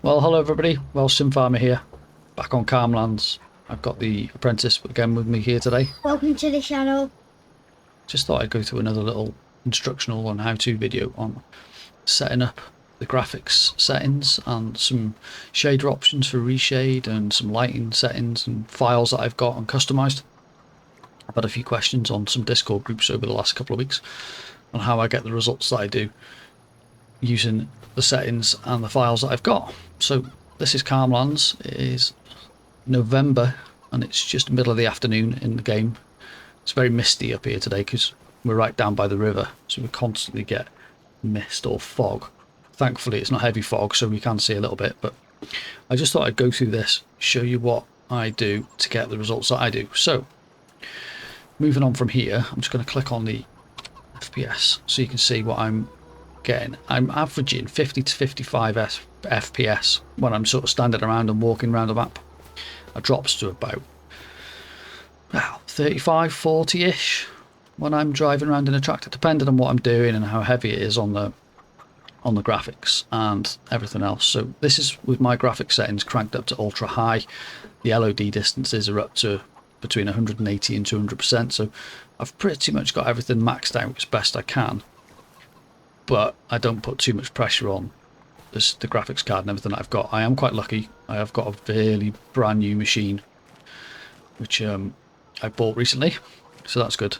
Well, hello everybody, Welsh Sim Farmer here, back on Calmlands. I've got the apprentice again with me here today. Welcome to the channel. Just thought I'd go through another little instructional and how-to video on setting up the graphics settings and some shader options for Reshade and some lighting settings and files that I've got and customised. I've had a few questions on some Discord groups over the last couple of weeks on how I get the results that I do using the settings and the files that I've got. So this is Calmlands. It is November and it's just the middle of the afternoon in the game. It's very misty up here today because we're right down by the river, so we constantly get mist or fog. Thankfully it's not heavy fog, so we can see a little bit, but I just thought I'd go through this, show you what I do to get the results that I do. So moving on from here, I'm just going to click on the FPS so you can see what I'm getting. I'm averaging 50 to 55 FPS when I'm sort of standing around and walking around the map. It drops to about 35, 40-ish when I'm driving around in a tractor, depending on what I'm doing and how heavy it is on the graphics and everything else. So this is with my graphics settings cranked up to ultra high. The LOD distances are up to between 180 and 200%, so I've pretty much got everything maxed out as best I can, but I don't put too much pressure on the graphics card and everything that I've got. I am quite lucky. I have got a fairly brand new machine which I bought recently, so that's good.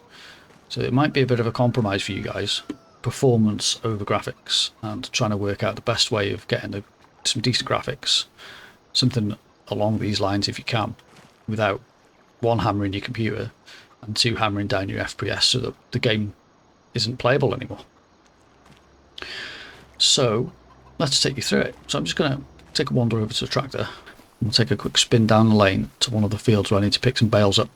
So it might be a bit of a compromise for you guys, performance over graphics, and trying to work out the best way of getting some decent graphics, something along these lines if you can, without one, hammering your computer, and two, hammering down your FPS so that the game isn't playable anymore. So let's take you through it. So I'm just going to take a wander over to the tractor and we'll take a quick spin down the lane to one of the fields where I need to pick some bales up,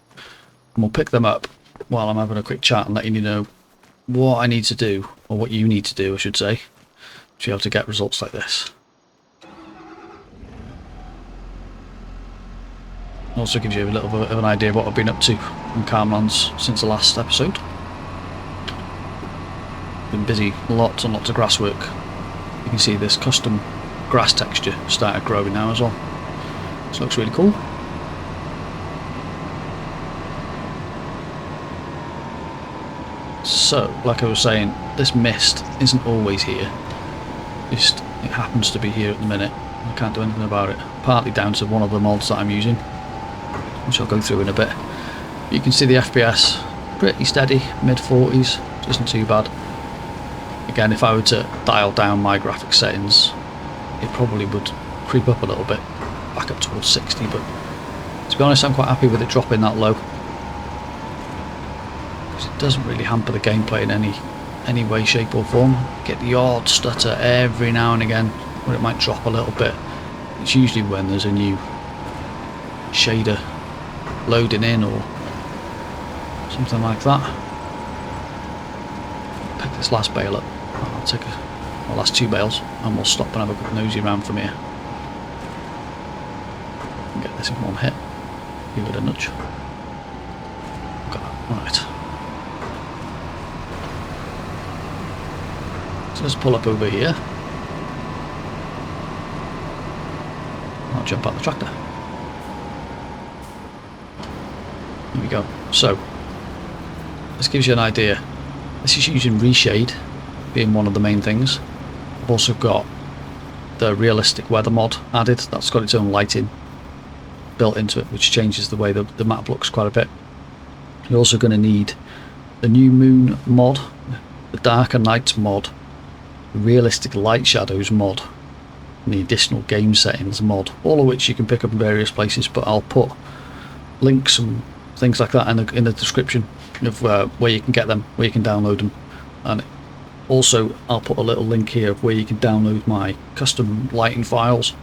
and we'll pick them up while I'm having a quick chat and letting you know what I need to do, or what you need to do I should say, to be able to get results like this. Also gives you a little bit of an idea of what I've been up to on Calmlands since the last episode. Been busy, lots and lots of grass work. You can see this custom grass texture started growing now as well. This looks really cool. So, like I was saying, this mist isn't always here. Just it happens to be here at the minute. I can't do anything about it. Partly down to one of the mods that I'm using, which I'll go through in a bit. You can see the FPS pretty steady, mid 40s, isn't too bad. Again, if I were to dial down my graphics settings, it probably would creep up a little bit, back up towards 60, but to be honest I'm quite happy with it dropping that low, because it doesn't really hamper the gameplay in any way, shape or form. Get the odd stutter every now and again where it might drop a little bit. It's usually when there's a new shader loading in or something like that. Pick this last bale up. I'll take my last two bales and we'll stop and have a quick nosy around from here. Get this in one hit. Give it a nudge. Right. So let's pull up over here. I'll jump out the tractor. There we go. So this gives you an idea. This is using Reshade being one of the main things. I've also got the realistic weather mod added. That's got its own lighting built into it, which changes the way the map looks quite a bit. You're also going to need the new moon mod, the darker nights mod, the realistic light shadows mod, and the additional game settings mod, all of which you can pick up in various places, but I'll put links and things like that in the description of where you can get them, where you can download them. And also I'll put a little link here of where you can download my custom lighting files,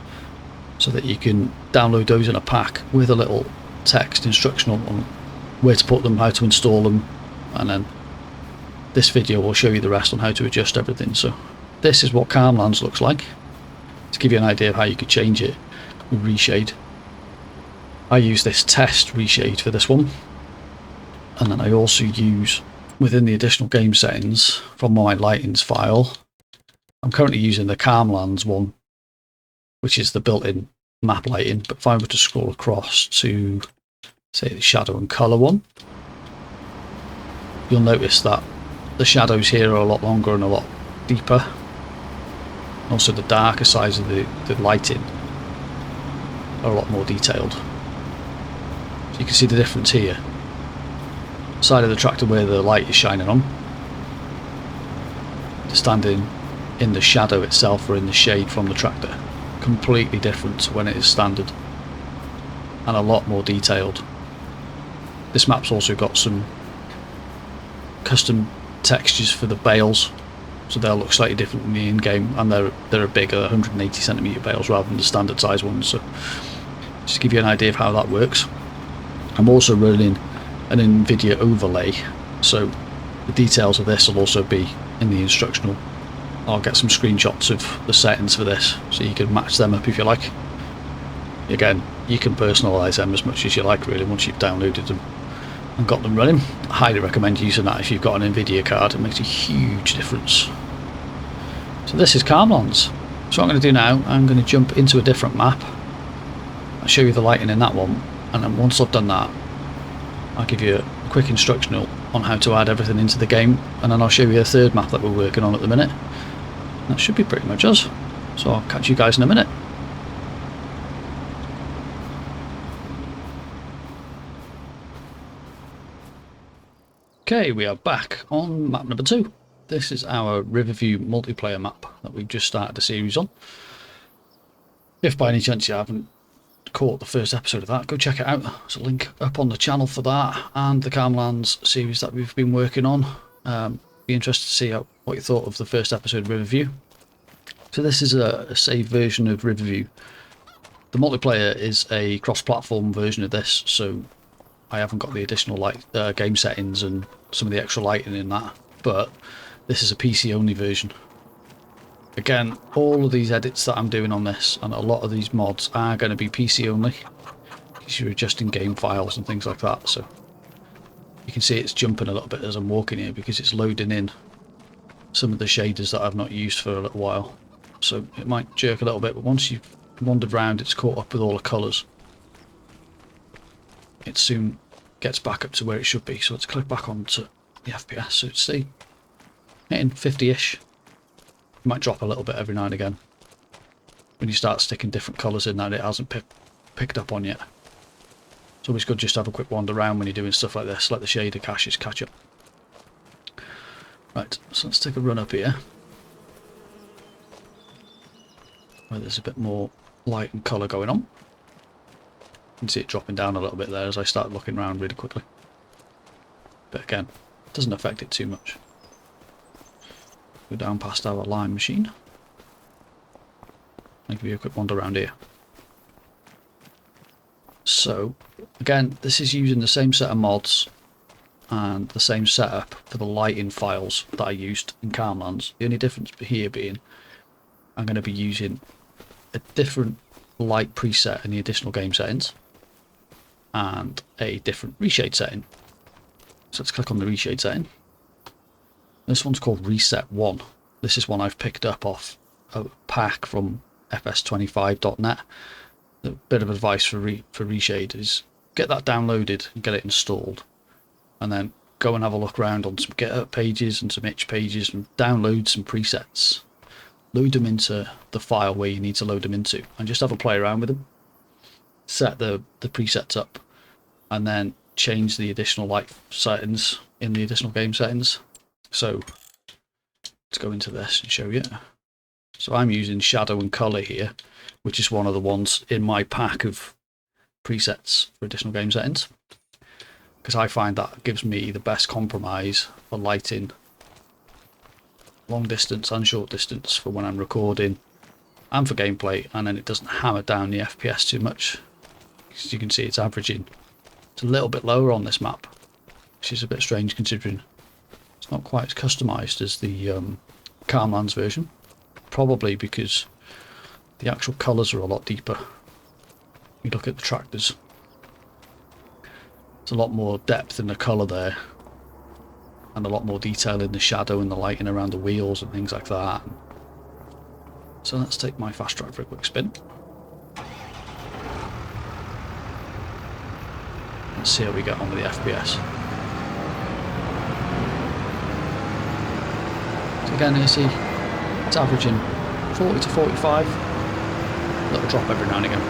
so that you can download those in a pack with a little text instructional on where to put them, how to install them, and then this video will show you the rest on how to adjust everything. So this is what Calmlands looks like, to give you an idea of how you could change it with Reshade. I use this test Reshade for this one, and then I also use within the additional game settings from my lightings file. I'm currently using the Calmlands one which is the built-in map lighting. But if I were to scroll across to, say, the shadow and colour one, you'll notice that the shadows here are a lot longer and a lot deeper. Also the darker sides of the lighting are a lot more detailed. So you can see the difference here. Side of the tractor where the light is shining on, to standing in the shadow itself or in the shade from the tractor. Completely different to when it is standard, and a lot more detailed. This map's also got some custom textures for the bales, so they'll look slightly different in the in-game, and they're a bigger 180cm bales rather than the standard size ones. So just to give you an idea of how that works. I'm also running an Nvidia overlay, so the details of this will also be in the instructional. I'll get some screenshots of the settings for this so you can match them up if you like. Again, you can personalise them as much as you like really once you've downloaded them and got them running. I highly recommend using that if you've got an Nvidia card. It makes a huge difference. So this is Carmlands. So what I'm going to do now, I'm going to jump into a different map. I'll show you the lighting in that one, and then once I've done that, I'll give you a quick instructional on how to add everything into the game, and then I'll show you a third map that we're working on at the minute. That should be pretty much us. So I'll catch you guys in a minute. Okay, we are back on map number 2. This is our Riverview multiplayer map that we've just started a series on. If by any chance you haven't caught the first episode of that, go check it out. There's a link up on the channel for that and the Carmlands series that we've been working on. Be interested to see what you thought of the first episode of Riverview. So this is a saved version of Riverview. The multiplayer is a cross-platform version of this, so I haven't got the additional game settings and some of the extra lighting in that, but this is a PC only version. Again, all of these edits that I'm doing on this and a lot of these mods are going to be PC only, because you're adjusting game files and things like that. So you can see it's jumping a little bit as I'm walking here because it's loading in some of the shaders that I've not used for a little while. So it might jerk a little bit, but once you've wandered around, it's caught up with all the colours. It soon gets back up to where it should be. So let's click back onto the FPS. So it's hitting 50-ish. It might drop a little bit every now and again when you start sticking different colours in that it hasn't picked up on yet. It's always good just to have a quick wander around when you're doing stuff like this. Let the shader caches catch up. Right, so let's take a run up here, where there's a bit more light and colour going on. You can see it dropping down a little bit there as I start looking around really quickly. But again, it doesn't affect it too much. Go down past our lime machine. I'll give you a quick wander around here. So, again, this is using the same set of mods and the same setup for the lighting files that I used in Carmlands. The only difference here being I'm going to be using a different light preset in the additional game settings and a different reshade setting. So let's click on the reshade setting. This one's called Reset 1. This is one I've picked up off a pack from FS25.net. A bit of advice for Reshade is get that downloaded and get it installed, and then go and have a look around on some GitHub pages and some itch pages and download some presets. Load them into the file where you need to load them into and just have a play around with them. Set the presets up and then change the additional light settings in the additional game settings. So let's go into this and show you. So I'm using shadow and colour here, which is one of the ones in my pack of presets for additional game settings, because I find that gives me the best compromise for lighting long distance and short distance for when I'm recording and for gameplay, and then it doesn't hammer down the FPS too much. As you can see, it's averaging. It's a little bit lower on this map, which is a bit strange considering it's not quite as customised as the Carmlands version, probably because the actual colours are a lot deeper. You look at the tractors, there's a lot more depth in the colour there, and a lot more detail in the shadow and the lighting around the wheels and things like that. So let's take my fast drive for a quick spin. Let's see how we get on with the FPS. So again, you see it's averaging 40 to 45. Little drop every now and again.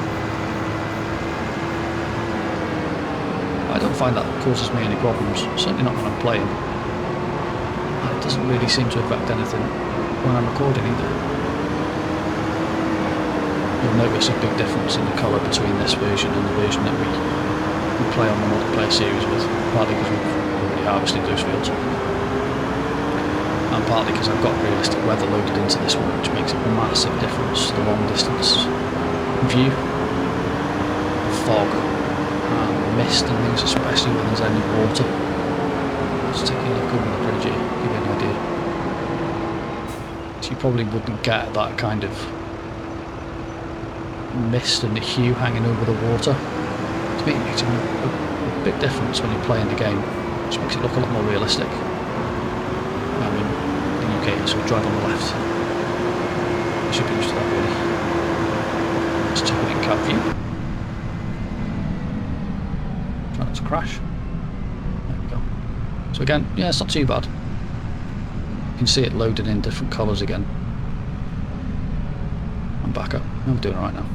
I don't find that causes me any problems, certainly not when I'm playing. And it doesn't really seem to affect anything when I'm recording either. You'll notice a big difference in the colour between this version and the version that we play on the multiplayer series with, partly because we've already harvested those fields, and partly because I've got realistic weather loaded into this one, which makes a massive difference. The long distance view, fog, and mist and things, especially when there's any water. Just take a look over the bridge here, give you an idea. So you probably wouldn't get that kind of mist and the hue hanging over the water. To me, it makes a big difference when you're playing the game, which makes it look a lot more realistic. I'm in the UK, so we drive on the left. I should be used to that really. Let's check it in cab view. Try not to crash. There we go. So again, yeah, it's not too bad. You can see it loaded in different colours again. I'm back up. I'm doing alright now.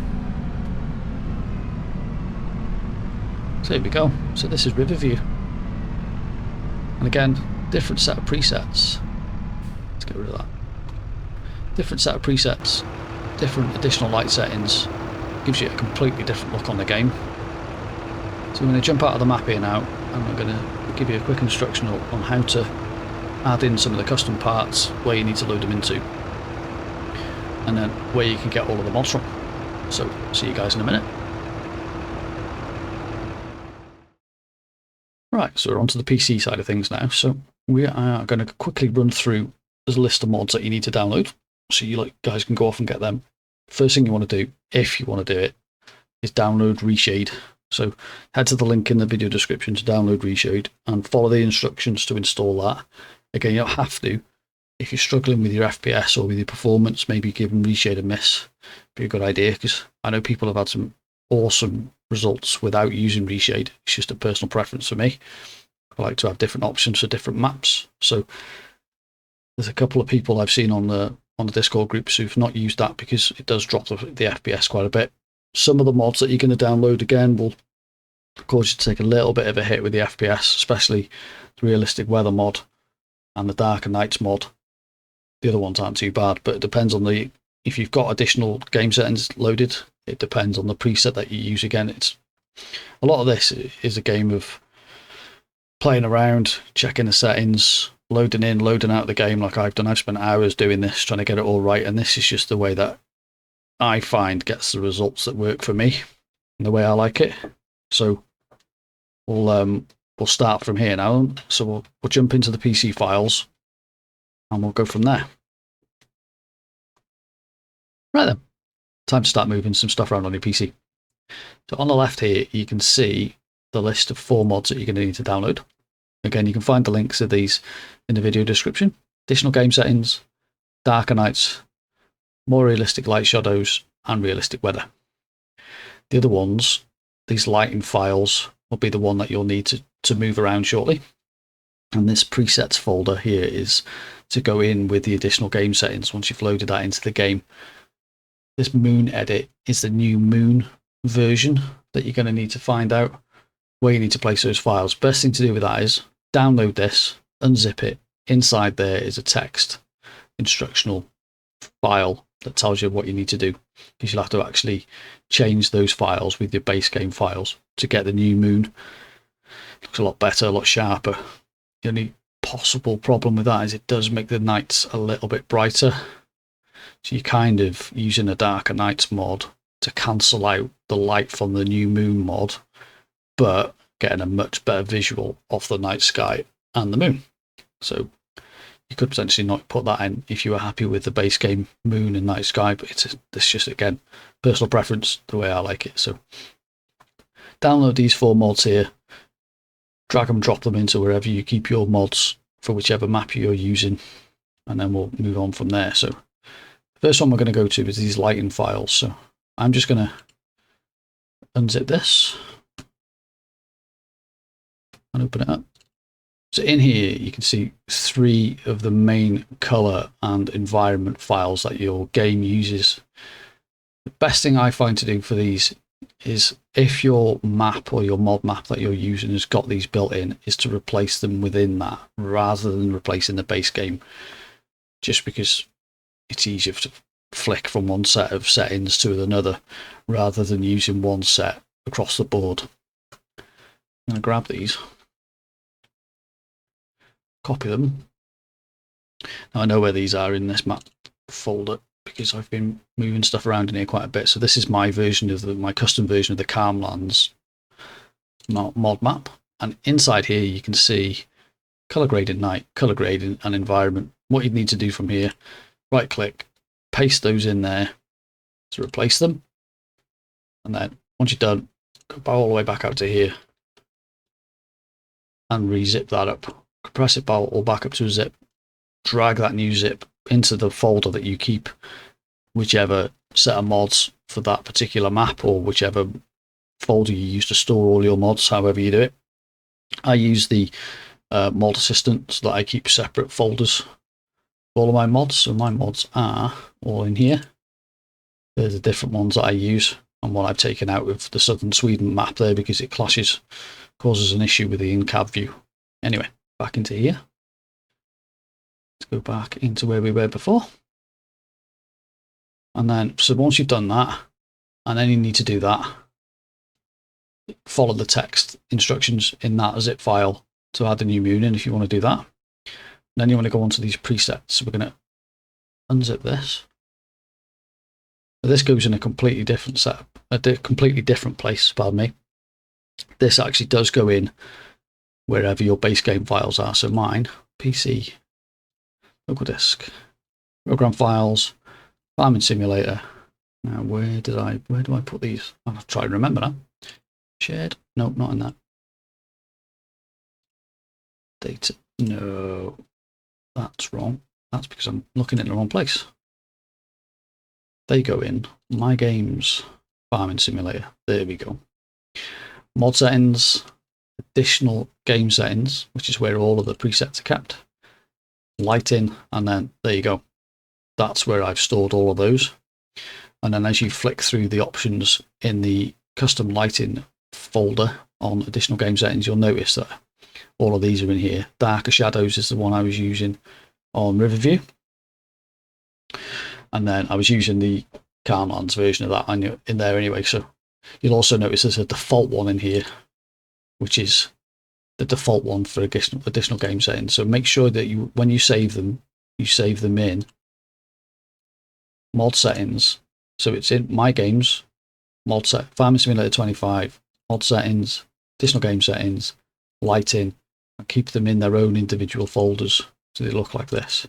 So here we go. So this is Riverview. And again, different set of presets. Let's get rid of that. Different set of presets, different additional light settings. Gives you a completely different look on the game. So I'm going to jump out of the map here now, and I'm going to give you a quick instruction on how to add in some of the custom parts, where you need to load them into, and then where you can get all of the mods from. So see you guys in a minute. Right, so we're onto the PC side of things now. So we are going to quickly run through a list of mods that you need to download, so you guys can go off and get them. First thing you want to do, if you want to do it, is download Reshade. So head to the link in the video description to download Reshade and follow the instructions to install that. Again, you don't have to. If you're struggling with your FPS or with your performance, maybe giving Reshade a miss. Be a good idea, because I know people have had some awesome results without using Reshade. It's just a personal preference for me. I like to have different options for different maps. So there's a couple of people I've seen on the Discord groups who've not used that because it does drop the FPS quite a bit. Some of the mods that you're going to download again will cause you to take a little bit of a hit with the FPS, especially the realistic weather mod and the darker nights mod. The other ones aren't too bad, but it depends on if you've got additional game settings loaded, it depends on the preset that you use. Again, it's a lot of this is a game of playing around, checking the settings, loading in, loading out the game like I've done. I've spent hours doing this, trying to get it all right, and this is just the way that I find gets the results that work for me and the way I like it. So we'll start from here now. So we'll jump into the PC files and we'll go from there. Right then, time to start moving some stuff around on your PC. So on the left here, you can see the list of 4 mods that you're going to need to download. Again, you can find the links of these in the video description. Additional game settings, darker nights, more realistic light shadows, and realistic weather. The other ones, these lighting files, will be the one that you'll need to move around shortly. And this presets folder here is to go in with the additional game settings once you've loaded that into the game. This moon edit is the new moon version that you're going to need to find out where you need to place those files. Best thing to do with that is download this, unzip it. Inside there is a text instructional file that tells you what you need to do, because you'll have to actually change those files with your base game files to get the new moon. It looks a lot better, a lot sharper. The only possible problem with that is it does make the nights a little bit brighter. So you're kind of using a darker nights mod to cancel out the light from the new moon mod, but getting a much better visual of the night sky and the moon. So you could potentially not put that in if you were happy with the base game moon and night sky, but it's just, again, personal preference, the way I like it. So download these 4 mods here, drag and drop them into wherever you keep your mods for whichever map you're using, and then we'll move on from there. So the First one we're going to go to is these lighting files. So I'm just going to unzip this and open it up. So in here, you can see 3 of the main color and environment files that your game uses. The best thing I find to do for these is if your map or your mod map that you're using has got these built in, is to replace them within that rather than replacing the base game, just because it's easier to flick from one set of settings to another rather than using one set across the board. I'm going to grab these, copy them. Now I know where these are in this map folder because I've been moving stuff around in here quite a bit. So this is my version of my custom version of the Calmlands mod map, and inside here you can see color grading night, color grading and environment. What you need to do from here, right click, paste those in there to replace them, and then once you're done, go all the way back out to here and re-zip that up. Compress it all back up to a zip, drag that new zip into the folder that you keep whichever set of mods for that particular map, or whichever folder you use to store all your mods, however you do it. I use the mod assistant so that I keep separate folders for all of my mods. So my mods are all in here. There's the different ones that I use, and one I've taken out with the southern Sweden map there because it causes an issue with the in-cab view. Anyway, back into here. Let's go back into where we were before. And then, so once you've done that, and then you need to do that, follow the text instructions in that zip file to add a new moon in if you want to do that. Then you want to go onto these presets. So we're going to unzip this. So this goes in a completely different setup, a completely different place, pardon me. This actually does go in wherever your base game files are. So mine, PC, local disk, program files, farming simulator. Now where do I put these? I'll try and remember that. Shared? No, not in that. Data? No, that's wrong. That's because I'm looking in the wrong place. They go in my games, farming simulator. There we go. Mod settings, additional game settings, which is where all of the presets are kept. Lighting, and then there you go. That's where I've stored all of those. And then as you flick through the options in the custom lighting folder on additional game settings, you'll notice that all of these are in here. Darker shadows is the one I was using on Riverview. And then I was using the Calmlands version of that in there anyway. So you'll also notice there's a default one in here, which is the default one for additional game settings. So make sure that when you save them in mod settings. So it's in my games, mod set, Farming Simulator 25, mod settings, additional game settings, lighting, and keep them in their own individual folders so they look like this.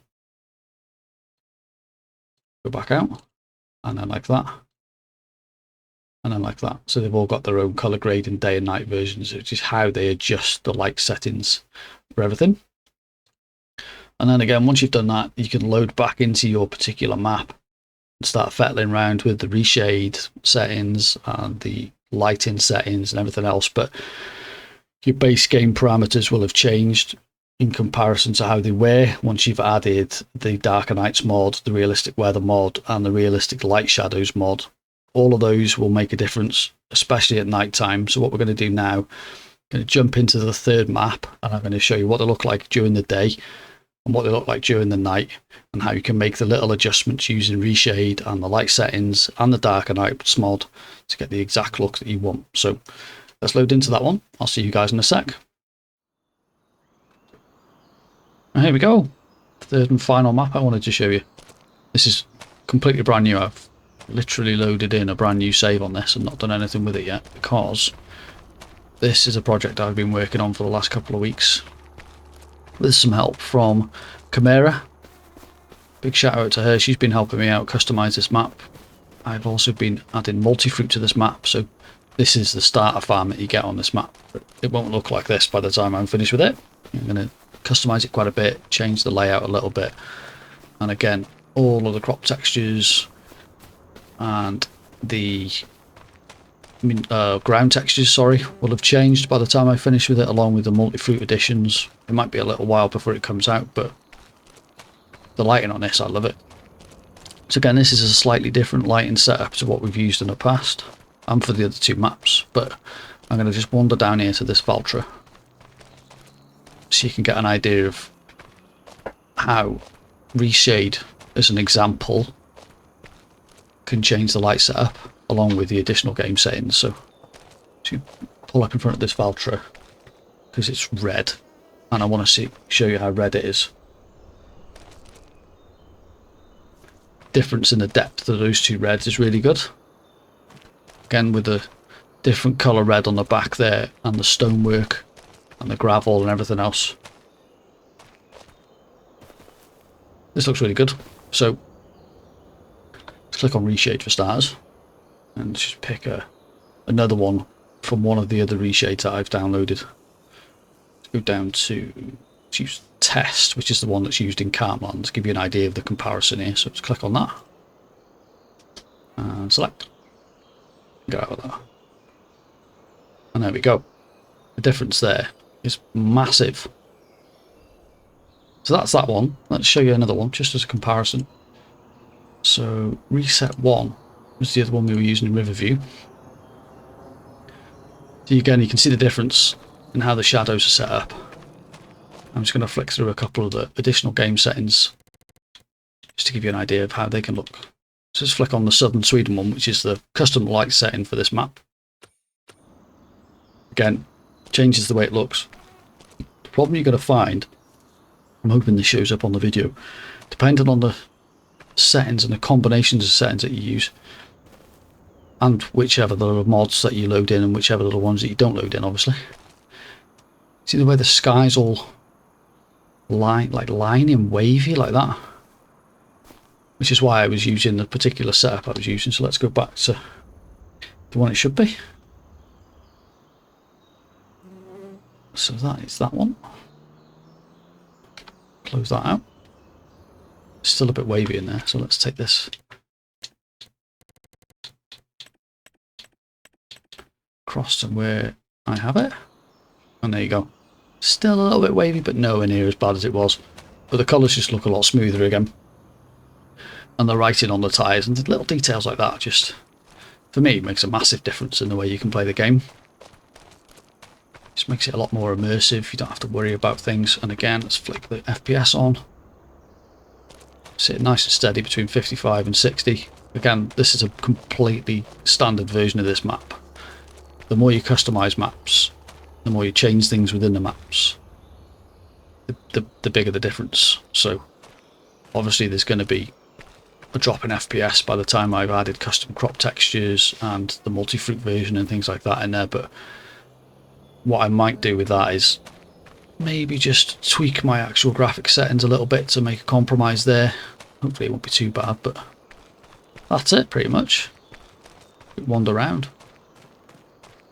Go back out, and then like that, and then like that. So they've all got their own color grading day and night versions, which is how they adjust the light settings for everything. And then again, once you've done that, you can load back into your particular map and start fettling around with the reshade settings and the lighting settings and everything else. But your base game parameters will have changed in comparison to how they were once you've added the Darker Nights mod, the Realistic Weather mod, and the Realistic Light Shadows mod. All of those will make a difference, especially at night time. So what we're going to do now, I'm going to jump into the third map, and I'm going to show you what they look like during the day and what they look like during the night, and how you can make the little adjustments using reshade and the light settings and the Darker Nights mod to get the exact look that you want. So let's load into that one. I'll see you guys in a sec. And here we go. Third and final map I wanted to show you. This is completely brand new. I've literally loaded in a brand new save on this and not done anything with it yet, because this is a project I've been working on for the last couple of weeks with some help from Chimera. Big shout out to her. She's been helping me out customize this map. I've also been adding multi-fruit to this map, so this is the starter farm that you get on this map. It won't look like this by the time I'm finished with it. I'm going to customize it quite a bit, change the layout a little bit, and again, all of the crop textures and the ground textures, sorry, will have changed by the time I finish with it, along with the multi-fruit additions. It might be a little while before it comes out, but the lighting on this, I love it. So again, this is a slightly different lighting setup to what we've used in the past and for the other two maps, but I'm going to just wander down here to this Valtra so you can get an idea of how Reshade, as an example, can change the light setup along with the additional game settings. So to pull up in front of this Valtra, because it's red and I want to show you how red it is. Difference in the depth of those two reds is really good. Again, with the different colour red on the back there and the stonework and the gravel and everything else. This looks really good. So let's click on Reshade for starters and just pick another one from one of the other reshades that I've downloaded. Let's go down to choose Test, which is the one that's used in Carmland, to give you an idea of the comparison here. So let's click on that and select. Get out of that. And there we go. The difference there is massive. So that's that one. Let's show you another one just as a comparison. So Reset 1 was the other one we were using in Riverview. So again, you can see the difference in how the shadows are set up. I'm just going to flick through a couple of the additional game settings just to give you an idea of how they can look. So let's flick on the Southern Sweden one, which is the custom light setting for this map. Again, changes the way it looks. The problem you're going to find, I'm hoping this shows up on the video, depending on the settings and the combinations of settings that you use, and whichever the mods that you load in and whichever the ones that you don't load in, obviously. See the way the sky's all line and wavy like that, which is why I was using the particular setup I was using. So let's go back to the one it should be. So that is that one. Close that out. Still a bit wavy in there, so let's take this across to where I have it, and there you go. Still a little bit wavy, but nowhere near as bad as it was. But the colours just look a lot smoother again, and the writing on the tyres and the little details like that, just for me makes a massive difference in the way you can play the game. Just makes it a lot more immersive. You don't have to worry about things. And again, let's flick the FPS on. Sit nice and steady between 55 and 60. Again, this is a completely standard version of this map. The more you customize maps, the more you change things within the maps, the bigger the difference. So obviously there's going to be a drop in FPS by the time I've added custom crop textures and the multi-fruit version and things like that in there. But what I might do with that is maybe just tweak my actual graphic settings a little bit to make a compromise there. Hopefully it won't be too bad, but that's it pretty much. Wander around.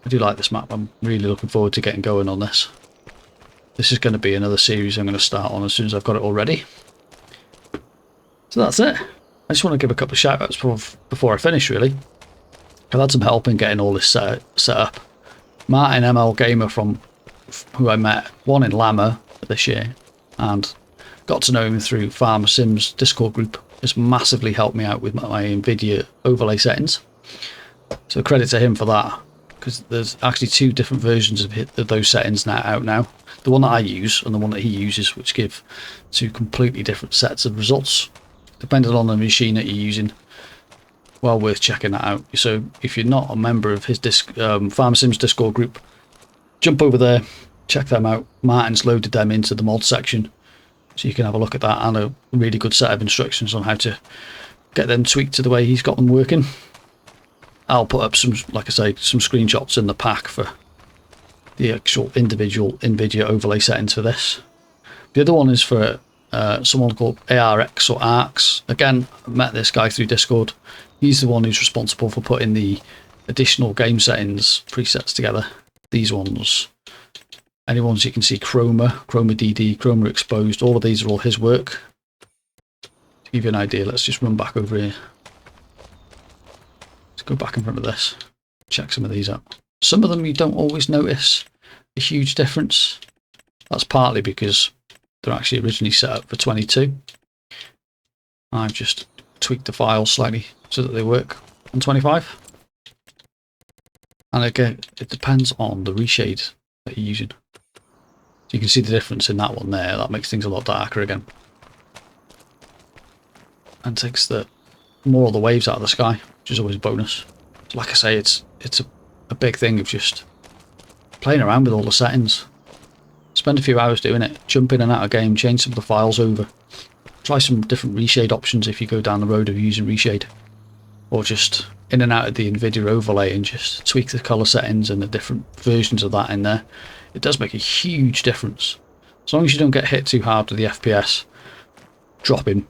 I do like this map. I'm really looking forward to getting going on this. This is going to be another series I'm going to start on as soon as I've got it all ready. So that's it. I just want to give a couple of shout outs before I finish, really. I've had some help in getting all this set up. Martin ML Gamer, from who I met, one in Lama this year, and got to know him through Farmer Sim's Discord group, has massively helped me out with my Nvidia overlay settings. So credit to him for that, because there's actually two different versions of those settings out now. The one that I use and the one that he uses, which give two completely different sets of results, depending on the machine that you're using. Well worth checking that out. So if you're not a member of his Farmer Sim's Discord group, jump over there, check them out. Martin's loaded them into the mod section, so you can have a look at that, and a really good set of instructions on how to get them tweaked to the way he's got them working. I'll put up some, like I say, some screenshots in the pack for the actual individual Nvidia overlay settings for this. The other one is for someone called ARX or ARX. Again, I met this guy through Discord. He's the one who's responsible for putting the additional game settings presets together. These ones, any ones you can see, Chroma DD, Chroma Exposed, all of these are all his work. You give you an idea, let's just run back over here. Let's go back in front of this, check some of these out. Some of them you don't always notice a huge difference. That's partly because they're actually originally set up for 22. I've just tweaked the files slightly so that they work on 25. And again, it depends on the reshade that you're using. So you can see the difference in that one there. That makes things a lot darker again. And takes the more of the waves out of the sky, which is always a bonus. So like I say, it's a big thing of just playing around with all the settings. Spend a few hours doing it, jump in and out of game, change some of the files over. Try some different reshade options if you go down the road of using reshade. Or just in and out of the Nvidia overlay and just tweak the colour settings and the different versions of that in there. It does make a huge difference. As long as you don't get hit too hard with the FPS dropping,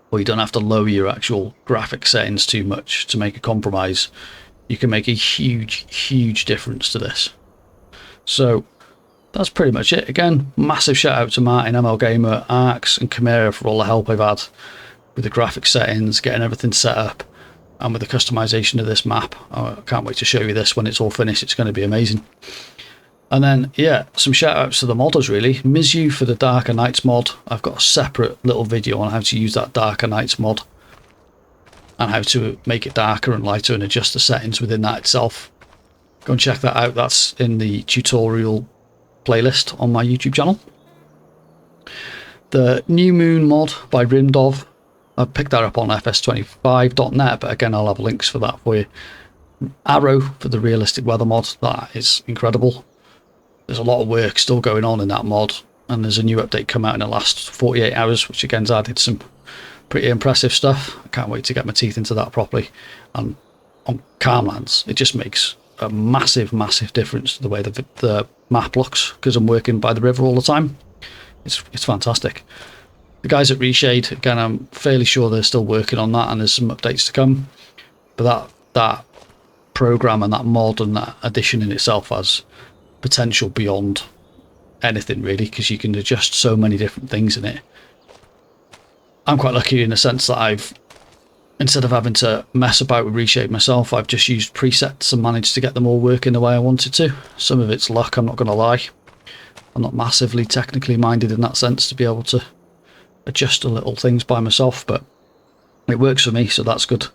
or you don't have to lower your actual graphic settings too much to make a compromise, you can make a huge difference to this. So that's pretty much it. Again, massive shout out to Martin, ML Gamer, Arx and Chimera for all the help I've had with the graphic settings, getting everything set up, and with the customization of this map. I can't wait to show you this when it's all finished. It's going to be amazing. And then, yeah, some shout outs to the modders really. Mizu for the Darker Nights mod. I've got a separate little video on how to use that Darker Nights mod and how to make it darker and lighter and adjust the settings within that itself. Go and check that out. That's in the tutorial playlist on my YouTube channel. The New Moon mod by Rimdov. I picked that up on FS25.net, but again, I'll have links for that for you. Arrow for the realistic weather mod. That is incredible. There's a lot of work still going on in that mod, and there's a new update come out in the last 48 hours, which again's added some pretty impressive stuff. I can't wait to get my teeth into that properly. And on Calmlands, it just makes a massive difference to the way the map looks, because I'm working by the river all the time. It's fantastic. The guys at Reshade, again, I'm fairly sure they're still working on that, and there's some updates to come. But that program and that mod and that addition in itself has potential beyond anything really, because you can adjust so many different things in it. I'm quite lucky in the sense that instead of having to mess about with Reshade myself, I've just used presets and managed to get them all working the way I wanted to. Some of it's luck, I'm not going to lie. I'm not massively technically minded in that sense to be able to adjust the little things by myself, but it works for me, so that's good.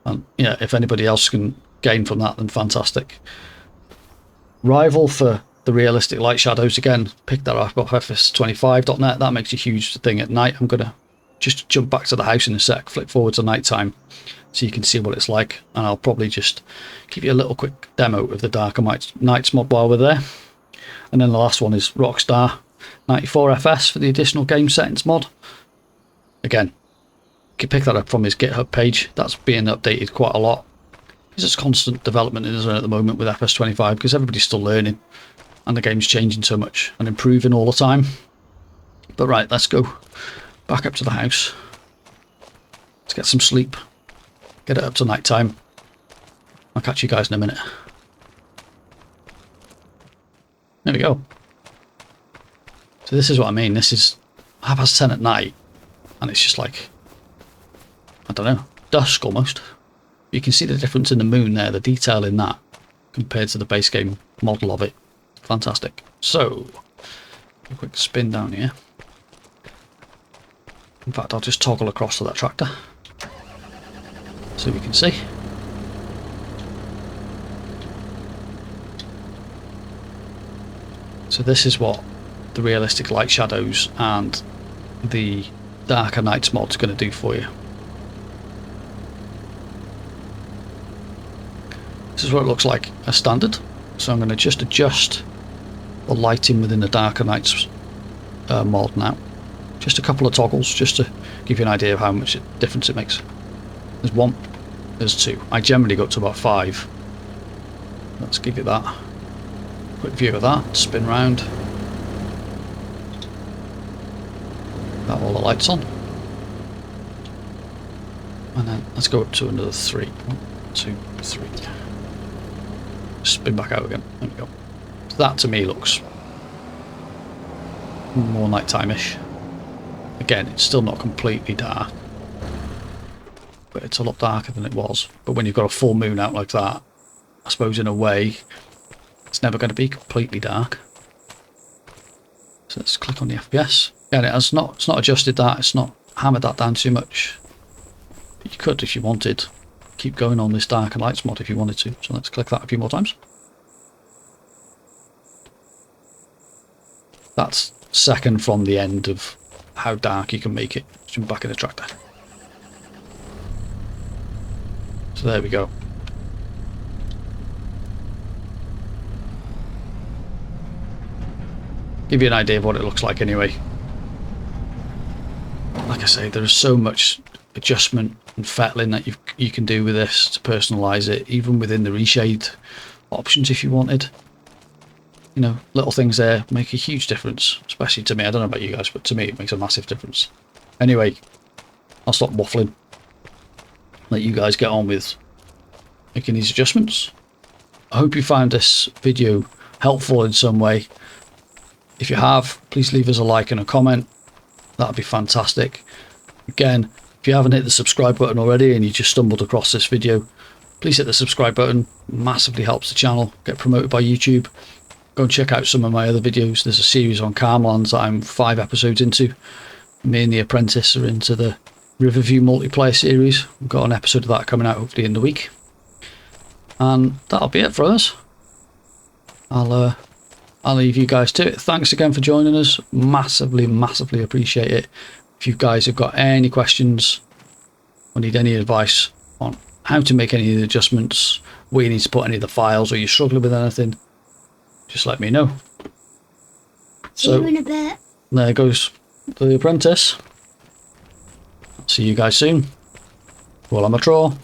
And yeah, if anybody else can gain from that, then fantastic. Rival for the realistic light shadows, again, pick that up off FS25.net. That makes a huge thing at night. I'm gonna just jump back to the house in a sec, flick forward to night time so you can see what it's like, and I'll probably just give you a little quick demo of the Darker Nights mod while we're there. And then the last one is Rockstar 94FS for the additional game settings mod. Again, you can pick that up from his GitHub page. That's being updated quite a lot. There's constant development in Israel at the moment with FS25 because everybody's still learning and the game's changing so much and improving all the time. But right, let's go back up to the house. Let's get some sleep. Get it up to night time. I'll catch you guys in a minute. There we go. So this is what I mean. This is 10:30 at night and it's just like, I don't know, dusk almost. You can see the difference in the moon there, the detail in that compared to the base game model of it. Fantastic. So, a quick spin down here. In fact, I'll just toggle across to that tractor so we can see. So this is what the realistic light shadows and the Darker Nights mod is going to do for you. This is what it looks like as standard. So I'm going to just adjust the lighting within the Darker Nights mod now. Just a couple of toggles just to give you an idea of how much difference it makes. There's one, there's two. I generally go up to about 5. Let's give you that. Quick view of that, spin round. Got all the lights on. And then let's go up to another 3. 1, 2, 3. Spin back out again. There we go. So that to me looks more nighttime-ish. Again, it's still not completely dark, but it's a lot darker than it was. But when you've got a full moon out like that, I suppose in a way, it's never going to be completely dark. So let's click on the FPS. Again, it's not adjusted that, it's not hammered that down too much. But you could, if you wanted, keep going on this dark and lights mod if you wanted to. So let's click that a few more times. That's second from the end of how dark you can make it. Jump back in the tractor. So there we go. Give you an idea of what it looks like anyway. Like I say, there is so much adjustment and fettling that you can do with this to personalise it, even within the reshade options if you wanted. You know, little things there make a huge difference, especially to me. I don't know about you guys, but to me it makes a massive difference. Anyway, I'll stop waffling. Let you guys get on with making these adjustments. I hope you found this video helpful in some way. If you have, please leave us a like and a comment. That'd be fantastic. Again, if you haven't hit the subscribe button already and you just stumbled across this video, please hit the subscribe button. Massively helps the channel get promoted by YouTube. Go and check out some of my other videos. There's a series on Carmlands that I'm 5 episodes into. Me and the apprentice are into the Riverview multiplayer series. We've got an episode of that coming out hopefully in the week. And that'll be it for us. I'll leave you guys to it. Thanks again for joining us. Massively appreciate it. If you guys have got any questions or need any advice on how to make any of the adjustments, where you need to put any of the files, or you're struggling with anything, just let me know. See you in a bit. There goes the apprentice. See you guys soon. Well, I'm a troll.